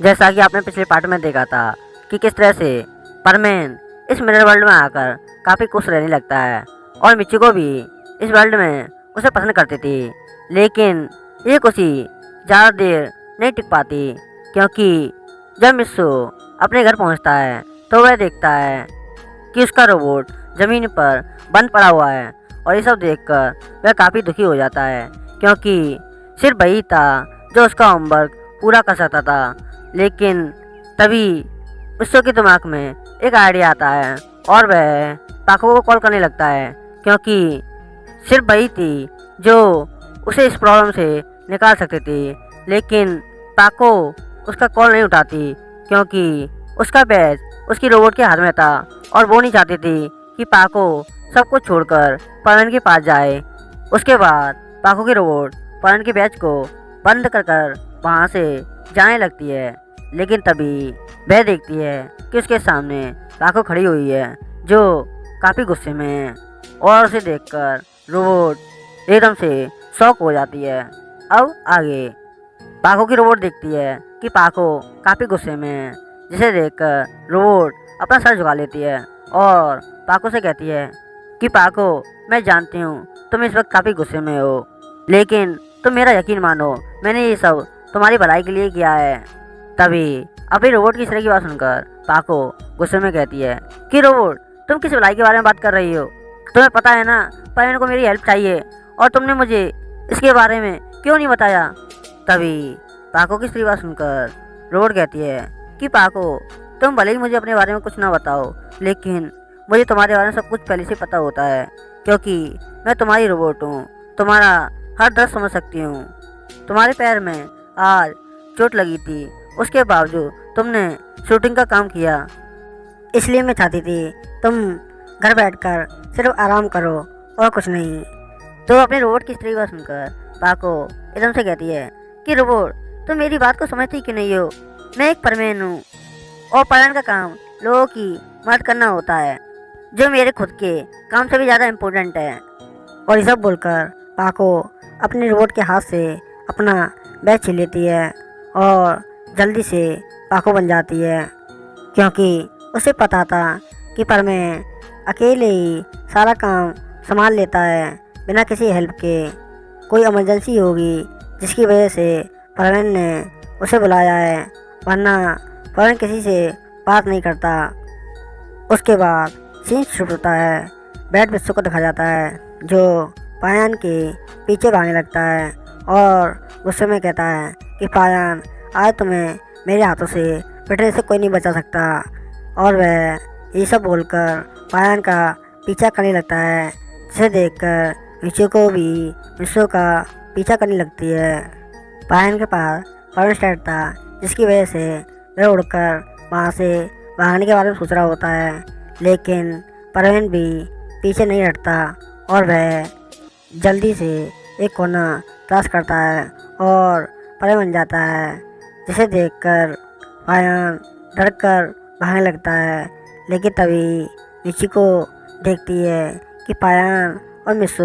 जैसा कि आपने पिछले पार्ट में देखा था कि किस तरह से परमेन इस मिरर वर्ल्ड में आकर काफ़ी खुश रहने लगता है और मिचिको भी इस वर्ल्ड में उसे पसंद करती थी। लेकिन ये खुशी ज़्यादा देर नहीं टिक पाती, क्योंकि जब मित्सु अपने घर पहुंचता है तो वह देखता है कि उसका रोबोट ज़मीन पर बंद पड़ा हुआ है। और ये सब देखकर वह काफ़ी दुखी हो जाता है, क्योंकि सिर्फ वही था जो उसका होमवर्क पूरा कर सकता था। लेकिन तभी मित्सु के दिमाग में एक आइडिया आता है और वह पाको को कॉल करने लगता है, क्योंकि सिर्फ वही थी जो उसे इस प्रॉब्लम से निकाल सकती थी। लेकिन पाको उसका कॉल नहीं उठाती, क्योंकि उसका बैज उसकी रोबोट के हाथ में था और वो नहीं चाहती थी कि पाको सब कुछ छोड़कर परवीन के पास जाए। उसके बाद पाको की रोबोट परवीन के बैज को बंद कर वहाँ से जाने लगती है। लेकिन तभी वह देखती है कि उसके सामने पाको खड़ी हुई है, जो काफ़ी गुस्से में है। और उसे देखकर रोबोट एकदम से शॉक हो जाती है। अब आगे पाको की रोबोट देखती है कि पाको काफ़ी गुस्से में है, जिसे देखकर रोबोट अपना सर झुका लेती है और पाको से कहती है कि पाको, मैं जानती हूँ तुम इस वक्त काफ़ी गुस्से में हो, लेकिन तुम मेरा यकीन मानो, मैंने ये सब तुम्हारी भलाई के लिए किया है। तभी अपनी रोबोट की इस तरह की बात सुनकर पाको गुस्से में कहती है कि रोबोट, तुम किस भलाई के बारे में बात कर रही हो? तुम्हें पता है ना परवीन को मेरी हेल्प चाहिए, और तुमने मुझे इसके बारे में क्यों नहीं बताया? तभी पाको की इस तरह की बात सुनकर रोबोट कहती है कि पाको, तुम भले ही मुझे अपने बारे में कुछ ना बताओ, लेकिन मुझे तुम्हारे बारे में सब कुछ पहले से पता होता है, क्योंकि मैं तुम्हारी रोबोट हूँ। तुम्हारा हर दर्द समझ सकती हूँ। तुम्हारे पैर में आज चोट लगी थी, उसके बावजूद तुमने शूटिंग का काम किया, इसलिए मैं चाहती थी तुम घर बैठकर सिर्फ आराम करो और कुछ नहीं। तो अपने रोबोट की इस तरह की बात सुनकर पाको एकदम से कहती है कि रोबोट, तुम मेरी बात को समझती क्यों नहीं हो? मैं एक परमेन हूँ और परमेन का काम लोगों की मदद करना होता है, जो मेरे खुद के काम से भी ज़्यादा इम्पोर्टेंट है। और ये सब बोलकर पाको अपने रोबोट के हाथ से अपना बैग छीन लेती है और जल्दी से पाको बन जाती है, क्योंकि उसे पता था कि परमेन अकेले ही सारा काम संभाल लेता है बिना किसी हेल्प के। कोई इमरजेंसी होगी जिसकी वजह से परवीन ने उसे बुलाया है, वरना परवीन किसी से बात नहीं करता। उसके बाद सीन शुरू होता है। बैट मित्सु को दिखा जाता है, जो पायान के पीछे भागने लगता है और गुस्से में कहता है कि पायान, आज तुम्हें मेरे हाथों से पिटने से कोई नहीं बचा सकता। और वह ये सब बोलकर पायान का पीछा करने लगता है, जिसे देखकर मिचिको भी मित्सु का पीछा करने लगती है। पायान के पास परवीन स्टैंड था, जिसकी वजह से वह उड़कर वहाँ से भागने के बारे में सोच रहा होता है। लेकिन परवीन भी पीछे नहीं हटता और वह जल्दी से एक कोना तलाश करता है और परवीन बन जाता है, जिसे देखकर पायान डरकर भागने लगता है। लेकिन तभी मिचिको देखती है कि पायान और मित्सु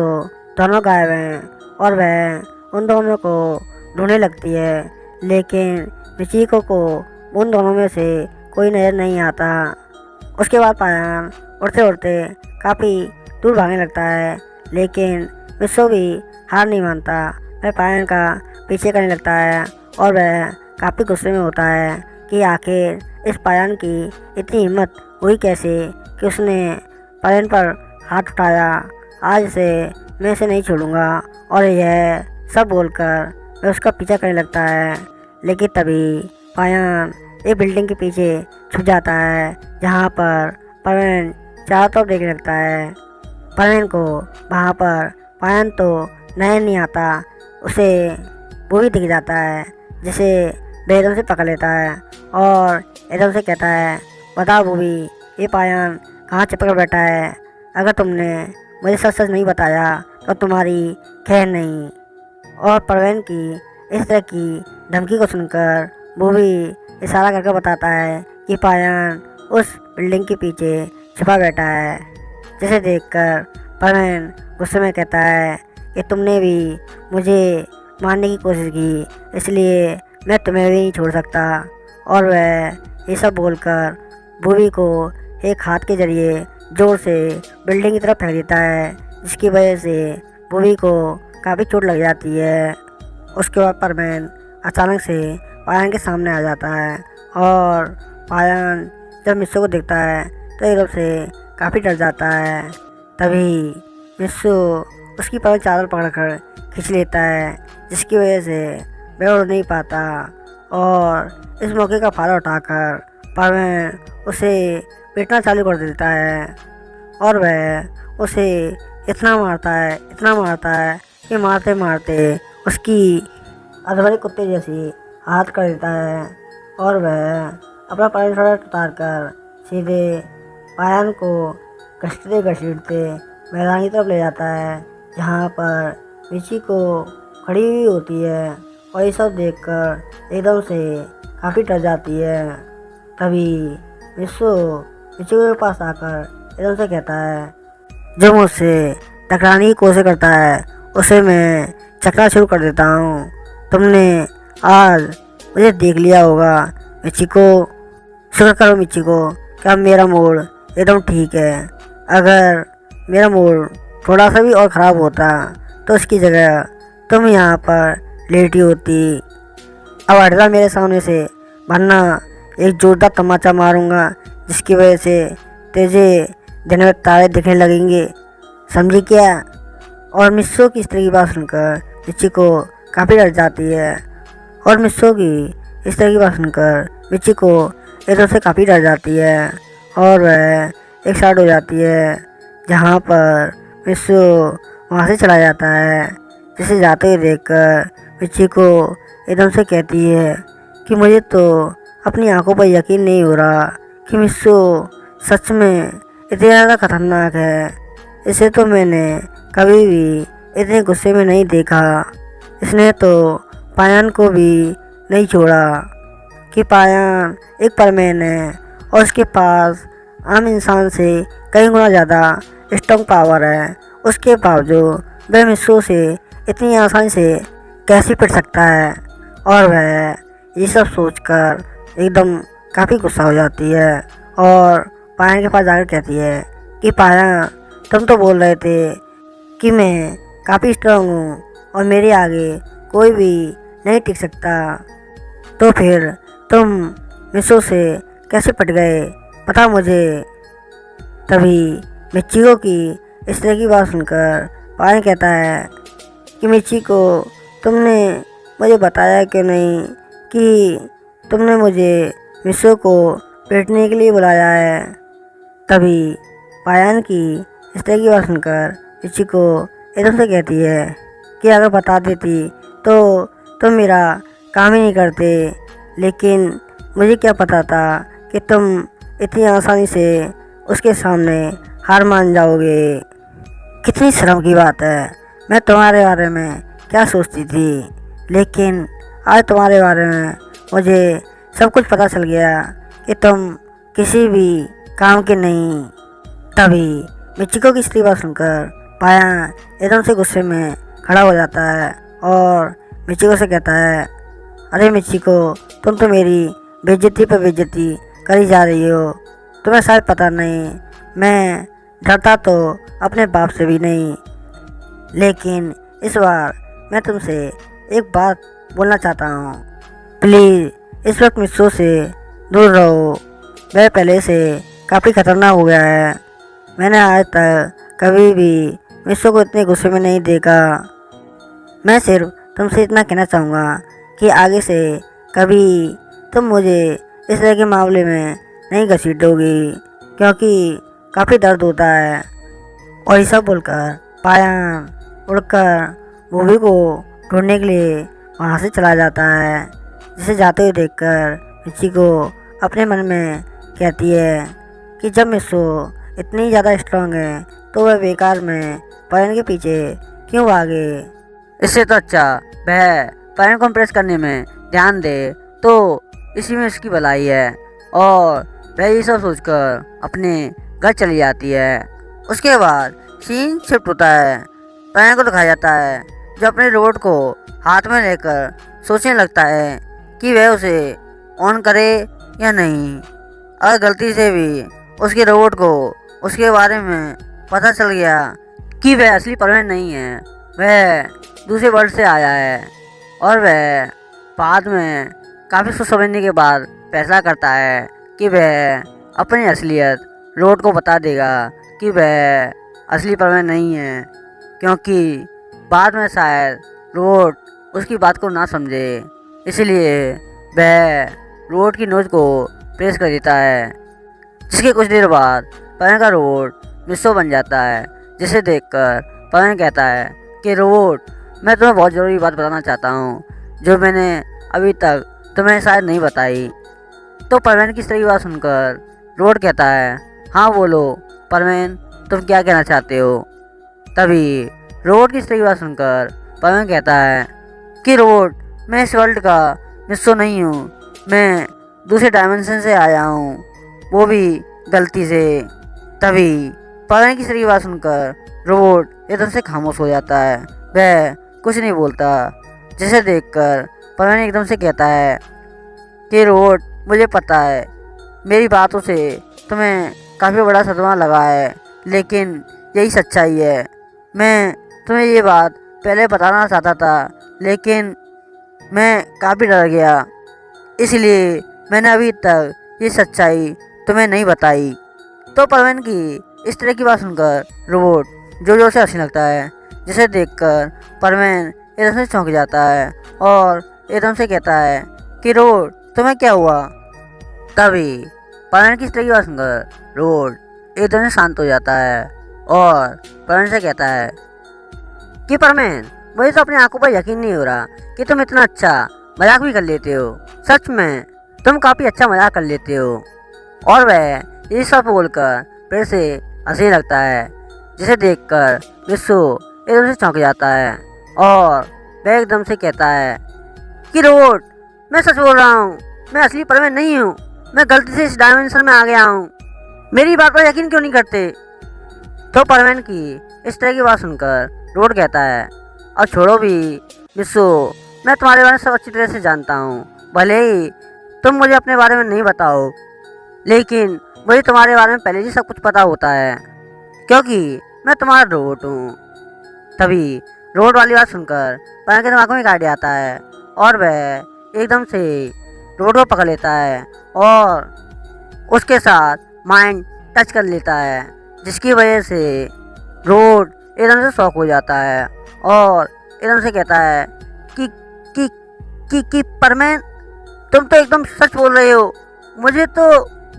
दोनों गायब हैं और वह उन दोनों को ढूंढने लगती है। लेकिन मिचिको को उन दोनों में से कोई नज़र नहीं आता। उसके बाद पायान उड़ते उड़ते काफ़ी दूर भागने लगता है, लेकिन मित्सु भी हार नहीं मानता। वह पायान का पीछे करने लगता है और वह काफ़ी गुस्से में होता है कि आखिर इस पायान की इतनी हिम्मत हुई कैसे कि उसने पायान पर हाथ उठाया। आज से मैं इसे नहीं छोड़ूंगा। और यह सब बोलकर वह उसका पीछा करने लगता है। लेकिन तभी पायान एक बिल्डिंग के पीछे छुप जाता है, जहाँ पर परवीन चारों तरफ देखने लगता है। परवीन को वहाँ पर पायान तो नजर नहीं आता, उसे वो भी दिख जाता है, जिसे वह एकदम से पकड़ लेता है और एकदम से कहता है, बताओ बूबी, ये पायान कहाँ चिपक बैठा है? अगर तुमने मुझे सच सच नहीं बताया तो तुम्हारी खैर नहीं। और परवीन की इस तरह की धमकी को सुनकर बूबी इशारा करके बताता है कि पायान उस बिल्डिंग के पीछे छुपा बैठा है, जिसे देखकर परवीन गुस्से में कहता है कि तुमने भी मुझे मारने की कोशिश की, इसलिए मैं तुम्हें भी नहीं छोड़ सकता। और वह ये सब बोलकर बूबी को एक हाथ के जरिए जोर से बिल्डिंग की तरफ फेंक देता है, जिसकी वजह से बूबी को काफ़ी चोट लग जाती है। उसके बाद परमैन अचानक से पायन के सामने आ जाता है और पायन जब मिस्सू को देखता है तो एकदम से काफ़ी डर जाता है। तभी मिस्सू उसकी पर चादर पकड़कर खींच लेता है, जिसकी वजह से वह उड़ नहीं पाता और इस मौके का फ़ायदा उठाकर परमैन उसे पीटना चालू कर देता है और वह उसे इतना मारता है कि मारते मारते उसकी अधमरे कुत्ते जैसी हाथ कर देता है और वह अपना पैंट शर्ट उतार कर सीधे पायन को घसीटते मैदान की तरफ ले जाता है, जहाँ पर मिची को खड़ी हुई होती है और ये सब देखकर एकदम से काफ़ी डर जाती है। तभी मिस्सू मिची के पास आकर एकदम से कहता है, जो मुझसे टकराने की कोशिश करता है उसे मैं चकना शुरू कर देता हूँ। तुमने आज मुझे देख लिया होगा मिचिको। शुक्र करो मिचिको कि अब मेरा मूड एकदम ठीक है। अगर मेरा मूड थोड़ा सा भी और ख़राब होता तो उसकी जगह तुम यहाँ पर लेटी होती। अब हट जा मेरे सामने से, वरना एक जोरदार तमाचा मारूंगा, जिसकी वजह से तुझे दिन में तारे दिखने लगेंगे, समझी क्या? और मिस्सू की इस तरह की बात सुनकर मिची को काफ़ी डर जाती है और मिस्सू की इस तरह की बात सुनकर मिची को एकदम से काफ़ी डर जाती है और वह एक साइड हो जाती है, जहाँ पर मिस्सू वहाँ से चला जाता है। जिसे जाते हुए देखकर मिची को एकदम से कहती है कि मुझे तो अपनी आंखों पर यकीन नहीं हो रहा कि मिस्सू सच में इतना ज़्यादा खतरनाक है। इसे तो मैंने कभी भी इतने गुस्से में नहीं देखा। इसने तो पायन को भी नहीं छोड़ा कि पायन एक परमैन है और उसके पास आम इंसान से कई गुना ज़्यादा स्ट्रॉन्ग पावर है। उसके बावजूद वह मिस्सू से इतनी आसानी से कैसे पिट सकता है और वह ये सब सोचकर एकदम काफ़ी गुस्सा हो जाती है और पायन के पास जाकर कहती है कि पायन, तुम तो बोल रहे थे कि मैं काफ़ी स्ट्रांग हूँ और मेरे आगे कोई भी नहीं टिक सकता, तो फिर तुम मिस्सू से कैसे पट गए, पता मुझे। तभी मिचिको की इस तरह की बात सुनकर पायन कहता है कि मिचिको, तुमने मुझे बताया क्यों नहीं कि तुमने मुझे मिस्सू को पीटने के लिए बुलाया है। तभी पायन की इस तरह की बात सुनकर मिचिको एकदम से कहती है कि अगर बता देती तो तुम मेरा काम ही नहीं करते, लेकिन मुझे क्या पता था कि तुम इतनी आसानी से उसके सामने हार मान जाओगे। कितनी शर्म की बात है, मैं तुम्हारे बारे में क्या सोचती थी, लेकिन आज तुम्हारे बारे में मुझे सब कुछ पता चल गया कि तुम किसी भी काम के नहीं। तभी मिचिको की इस बात सुनकर पायन एकदम से गुस्से में खड़ा हो जाता है और मिचिको से कहता है, अरे मिचिको, तुम तो मेरी बेइज्जती पर बेइज्जती करी जा रही हो। तुम्हें शायद पता नहीं, मैं डरता तो अपने बाप से भी नहीं, लेकिन इस बार मैं तुमसे एक बात बोलना चाहता हूँ। प्लीज़ इस वक्त मिस्सू से दूर रहो। वह पहले से काफ़ी खतरनाक हो गया है। मैंने आज तक कभी भी मिस्सू को इतने गुस्से में नहीं देखा। मैं सिर्फ तुमसे इतना कहना चाहूँगा कि आगे से कभी तुम मुझे इस तरह के मामले में नहीं घसीटोगी, क्योंकि काफ़ी दर्द होता है। और ये सब बोलकर पायन उड़कर बूबी को ढूंढने के लिए वहाँ से चला जाता है, जिसे जाते हुए देखकर मिचिको अपने मन में कहती है कि जब मिस्सू इतनी ज़्यादा स्ट्रांग है तो वह बेकार में पायन के पीछे क्यों भागे। इससे तो अच्छा वह पायन को इम्प्रेस करने में ध्यान दे, तो इसी में उसकी भलाई है। और वह ये सब सोचकर अपने घर चली जाती है। उसके बाद सीन शिफ्ट होता है। पायन को दिखाया जाता है जो अपने रोबोट को हाथ में लेकर सोचने लगता है कि वह उसे ऑन करे या नहीं। अगर गलती से भी उसके रोबोट को उसके बारे में पता चल गया कि वह असली परवीन नहीं है, वह दूसरे वर्ल्ड से आया है, और वह बाद में काफ़ी सोच समझने के बाद फैसला करता है कि वह अपनी असलियत रोबोट को बता देगा कि वह असली परवीन नहीं है, क्योंकि बाद में शायद रोबोट उसकी बात को ना समझे। इसलिए वह रोबोट की नोज को प्रेस कर देता है, जिसके कुछ देर बाद परवीन का रोबोट मिस्सो बन जाता है, जिसे देखकर परवीन कहता है कि रोबोट, मैं तुम्हें बहुत ज़रूरी बात बताना चाहता हूँ जो मैंने अभी तक तुम्हें शायद नहीं बताई। तो परवीन की सही बात सुनकर रोबोट कहता है, हाँ बोलो परवीन, तुम क्या कहना चाहते हो। तभी रोबोट की सही बात सुनकर परवीन कहता है कि रोबोट, मैं इस वर्ल्ड का मिस्सो नहीं हूँ, मैं दूसरे डायमेंशन से आया हूँ, वो भी गलती से। तभी परवीन की सही बात सुनकर रोबोट एकदम से खामोश हो जाता है, वह कुछ नहीं बोलता, जिसे देखकर परवीन एकदम से कहता है कि रोबोट, मुझे पता है मेरी बातों से तुम्हें काफ़ी बड़ा सदमा लगा है, लेकिन यही सच्चाई है। मैं तुम्हें ये बात पहले बताना चाहता था, लेकिन मैं काफ़ी डर गया, इसलिए मैंने अभी तक ये सच्चाई तुम्हें नहीं बताई। तो परवीन की इस तरह की बात सुनकर रोबोट जोर जोर से हंसने लगता है, जिसे देखकर परवीन एकदम से चौंक जाता है और एकदम से कहता है कि रोबोट, तुम्हें क्या हुआ। तभी परवीन की इस तरह की बात सुनकर रोबोट एकदम से शांत हो जाता है और परवीन से कहता है कि परवीन, मुझे तो अपनी आंखों पर यकीन नहीं हो रहा कि तुम इतना अच्छा मजाक भी कर लेते हो। सच में तुम काफ़ी अच्छा मजाक कर लेते हो। और वह ये सब बोलकर फिर से हंसने लगता है, जिसे देखकर मिस्सो एकदम से चौंक जाता है और वह एकदम से कहता है कि रोबोट, मैं सच बोल रहा हूँ, मैं असली परवीन नहीं हूँ, मैं गलती से इस डायमेंशन में आ गया हूँ, मेरी बात पर यकीन क्यों नहीं करते। तो परवीन की इस तरह की बात सुनकर रोबोट कहता है, अब छोड़ो भी मिस्सो, मैं तुम्हारे बारे में सब अच्छी तरह से जानता हूँ, भले ही तुम मुझे अपने बारे में नहीं बताओ, लेकिन मुझे तुम्हारे बारे में पहले ही सब कुछ पता होता है, क्योंकि मैं तुम्हारा रोबोट हूँ। तभी रोबोट वाली बात सुनकर परवीन के दिमाग में एक आइडिया आता है और वह एकदम से रोबोट को पकड़ लेता है और उसके साथ माइंड टच कर लेता है, जिसकी वजह से रोबोट एकदम से शॉक हो जाता है और एकदम से कहता है कि कि कि परवीन, तुम तो एकदम सच बोल रहे हो, मुझे तो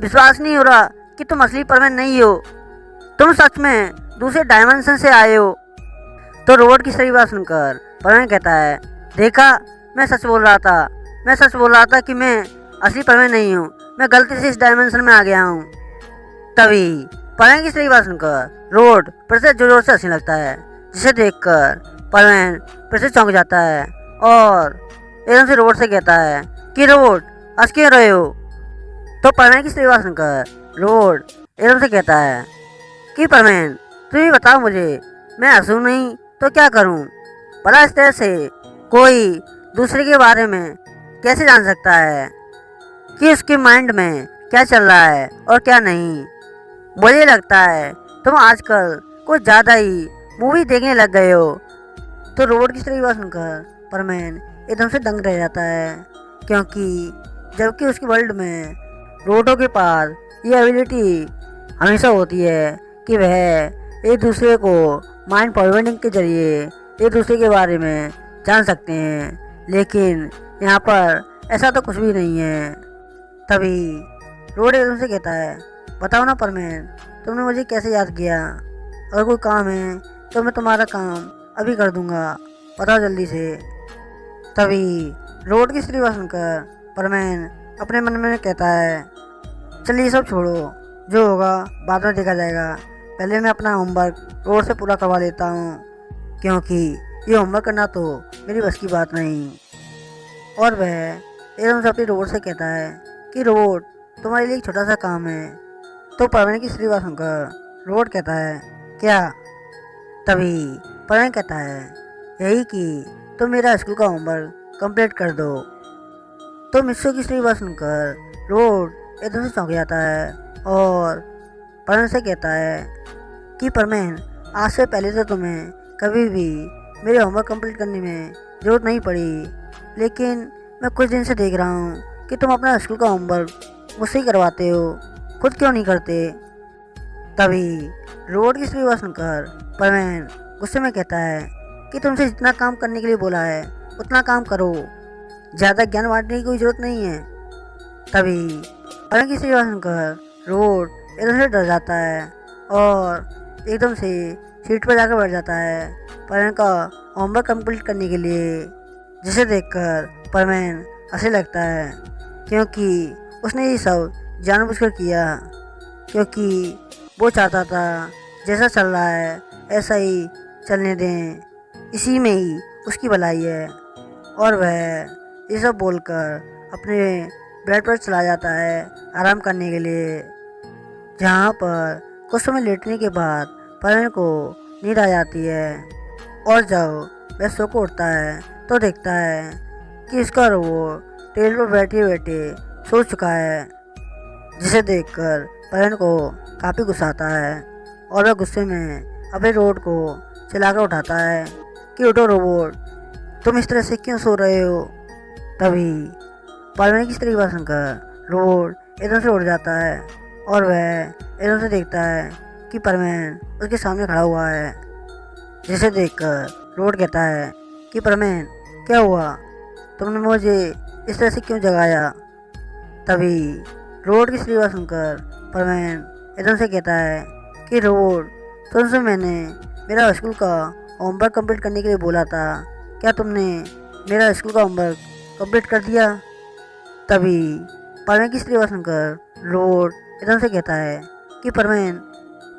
विश्वास नहीं हो रहा कि तुम असली परवीन नहीं हो, तुम सच में दूसरे डायमेंशन से आए हो। तो रोबोट की सही बात सुनकर परवीन कहता है, देखा, मैं सच बोल रहा था, मैं सच बोल रहा था कि मैं असली परवीन नहीं हूँ, मैं गलती से इस डायमेंशन में आ गया हूँ। तभी परवीन की सही बात सुनकर रोबोट फिर से जोर जोर से हंसने लगता है, जिसे देखकर परवीन फिर से चौंक जाता है और एकदम से रोबोट से कहता है कि रोबोट, हंस क्यों रहे हो। तो परवीन की सही बात सुनकर रोबोट एकदम से कहता है कि परवीन, तुम ही बताओ मुझे, मैं हंसूँ नहीं तो क्या करूँ। भला इस तरह से कोई दूसरे के बारे में कैसे जान सकता है कि उसके माइंड में क्या चल रहा है और क्या नहीं। मुझे लगता है तुम आजकल कुछ ज़्यादा ही मूवी देखने लग गए हो। तो रोबोट की सही बात सुनकर परवीन एकदम से दंग रह जाता है, क्योंकि जबकि उसके वर्ल्ड में रोबोटों के पास ये एबिलिटी हमेशा होती है कि वह एक दूसरे को माइंड फॉरवर्डिंग के जरिए एक दूसरे के बारे में जान सकते हैं, लेकिन यहाँ पर ऐसा तो कुछ भी नहीं है। तभी रोबोट एकदम से कहता है, बताओ ना परवीन, तुमने मुझे कैसे याद किया। अगर कोई काम है तो मैं तुम्हारा काम अभी कर दूंगा, बताओ जल्दी से। तभी रोबोट की सही बात सुनकर परवीन अपने मन में कहता है, चलिए सब छोड़ो, जो होगा बाद में देखा जाएगा, पहले मैं अपना होमवर्क रोड से पूरा करवा लेता हूँ, क्योंकि ये होमवर्क करना तो मेरी बस की बात नहीं। और वह एकदम से अपनी रोबोट से कहता है कि रोबोट, तुम्हारे लिए एक छोटा सा काम है। तो परवीन की सही बात सुनकर रोबोट कहता है, क्या। तभी परवीन कहता है, यही कि तुम मेरा स्कूल का होमवर्क कंप्लीट कर दो। तो मित्सुको की इस बात सुनकर रोड एकदम से चौंक जाता है और परमेन से कहता है कि परमेन, आज से पहले तो तुम्हें कभी भी मेरे होमवर्क कंप्लीट करने में ज़रूरत नहीं पड़ी, लेकिन मैं कुछ दिन से देख रहा हूँ कि तुम अपना स्कूल का होमवर्क मुझसे ही करवाते हो, खुद क्यों नहीं करते। तभी रोड की बात सुनकर परमेन गुस्से में कहता है कि तुमसे जितना काम करने के लिए बोला है उतना काम करो, ज़्यादा ज्ञान बांटने की कोई ज़रूरत नहीं है। तभी परमेन की बात सुनकर रोड एकदम से डर जाता है और एकदम से सीट पर जाकर बैठ जाता है परमेन का होमवर्क कंप्लीट करने के लिए, जिसे देखकर परमेन हंसने लगता है क्योंकि उसने ये सब जानबूझकर किया, क्योंकि वो चाहता था जैसा चल रहा है ऐसा ही चलने दें, इसी में ही उसकी भलाई है। और वह ये सब बोलकर अपने बेड पर चला जाता है आराम करने के लिए, जहाँ पर कुछ समय लेटने के बाद परमेन को नींद आ जाती है। और जब वह सो को उठता है तो देखता है कि इसका रोबोट टेबल पर बैठे बैठे सो चुका है, जिसे देखकर परमेन को काफ़ी गुस्सा आता है और वह गुस्से में अपने रोबोट को चिल्लाकर उठाता है कि उठो रोबोट, तुम इस तरह से क्यों सो रहे हो। तभी परमेन की स्त्री बात सुनकर रोबोट एकदम से उठ जाता है और वह एकदम से देखता है कि परमेन उसके सामने खड़ा हुआ है, जिसे देखकर रोबोट कहता है कि परमेन, क्या हुआ, तुमने मुझे इस तरह से क्यों जगाया। तभी रोबोट की स्त्री बात सुनकर परमेन एकदम से कहता है कि रोबोट, तुमसे मैंने मेरा स्कूल का होमवर्क कंप्लीट करने के लिए बोला था, क्या तुमने मेरा स्कूल का होमवर्क कंप्लीट कर दिया। तभी परमेन की स्त्री बात सुनकर रोबोट एकदम से कहता है कि परमेन,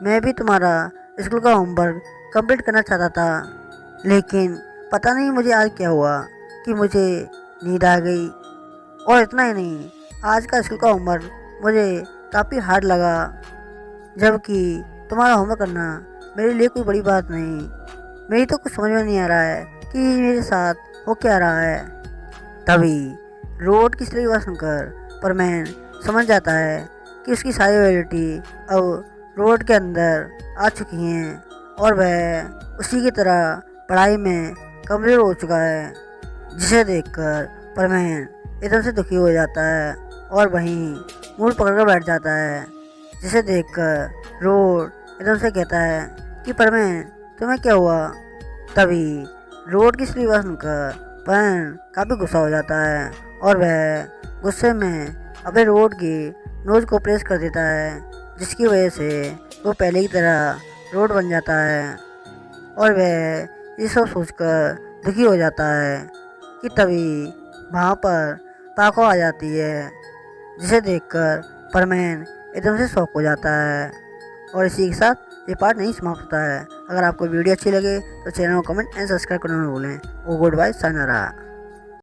मैं भी तुम्हारा स्कूल का होमवर्क कंप्लीट करना चाहता था, लेकिन पता नहीं मुझे आज क्या हुआ कि मुझे नींद आ गई। और इतना ही नहीं, आज का स्कूल का होमवर्क मुझे काफ़ी हार्ड लगा, जबकि तुम्हारा होमवर्क करना मेरे लिए कोई बड़ी बात नहीं। मेरी तो कुछ समझ में नहीं आ रहा है कि मेरे साथ हो क्या रहा है। तभी रोबोट की स्त्री बात सुनकर परमेन समझ जाता है कि उसकी सारी एबिलिटी अब रोबोट के अंदर आ चुकी हैं और वह उसी की तरह पढ़ाई में कमज़ोर हो चुका है, जिसे देखकर परमेन एकदम से दुखी हो जाता है और वहीं मूड पकड़कर बैठ जाता है, जिसे देखकर रोबोट एकदम से कहता है कि परमेन, तुम्हें क्या हुआ। तभी रोबोट की स्त्री बात सुनकर परमेन काफ़ी गुस्सा हो जाता है और वह गुस्से में अपने रोबोट की नोज को प्रेस कर देता है, जिसकी वजह से वो पहले की तरह रोबोट बन जाता है। और वह ये सब सोचकर दुखी हो जाता है कि तभी वहाँ पर पाको आ जाती है, जिसे देखकर परमेन एकदम से शॉक हो जाता है। और इसी के साथ ये पार्ट नहीं समाप्त होता है। अगर आपको वीडियो अच्छी लगे तो चैनल को कमेंट एंड सब्सक्राइब करना न भूलें। ओ गुड बाय, सायनारा।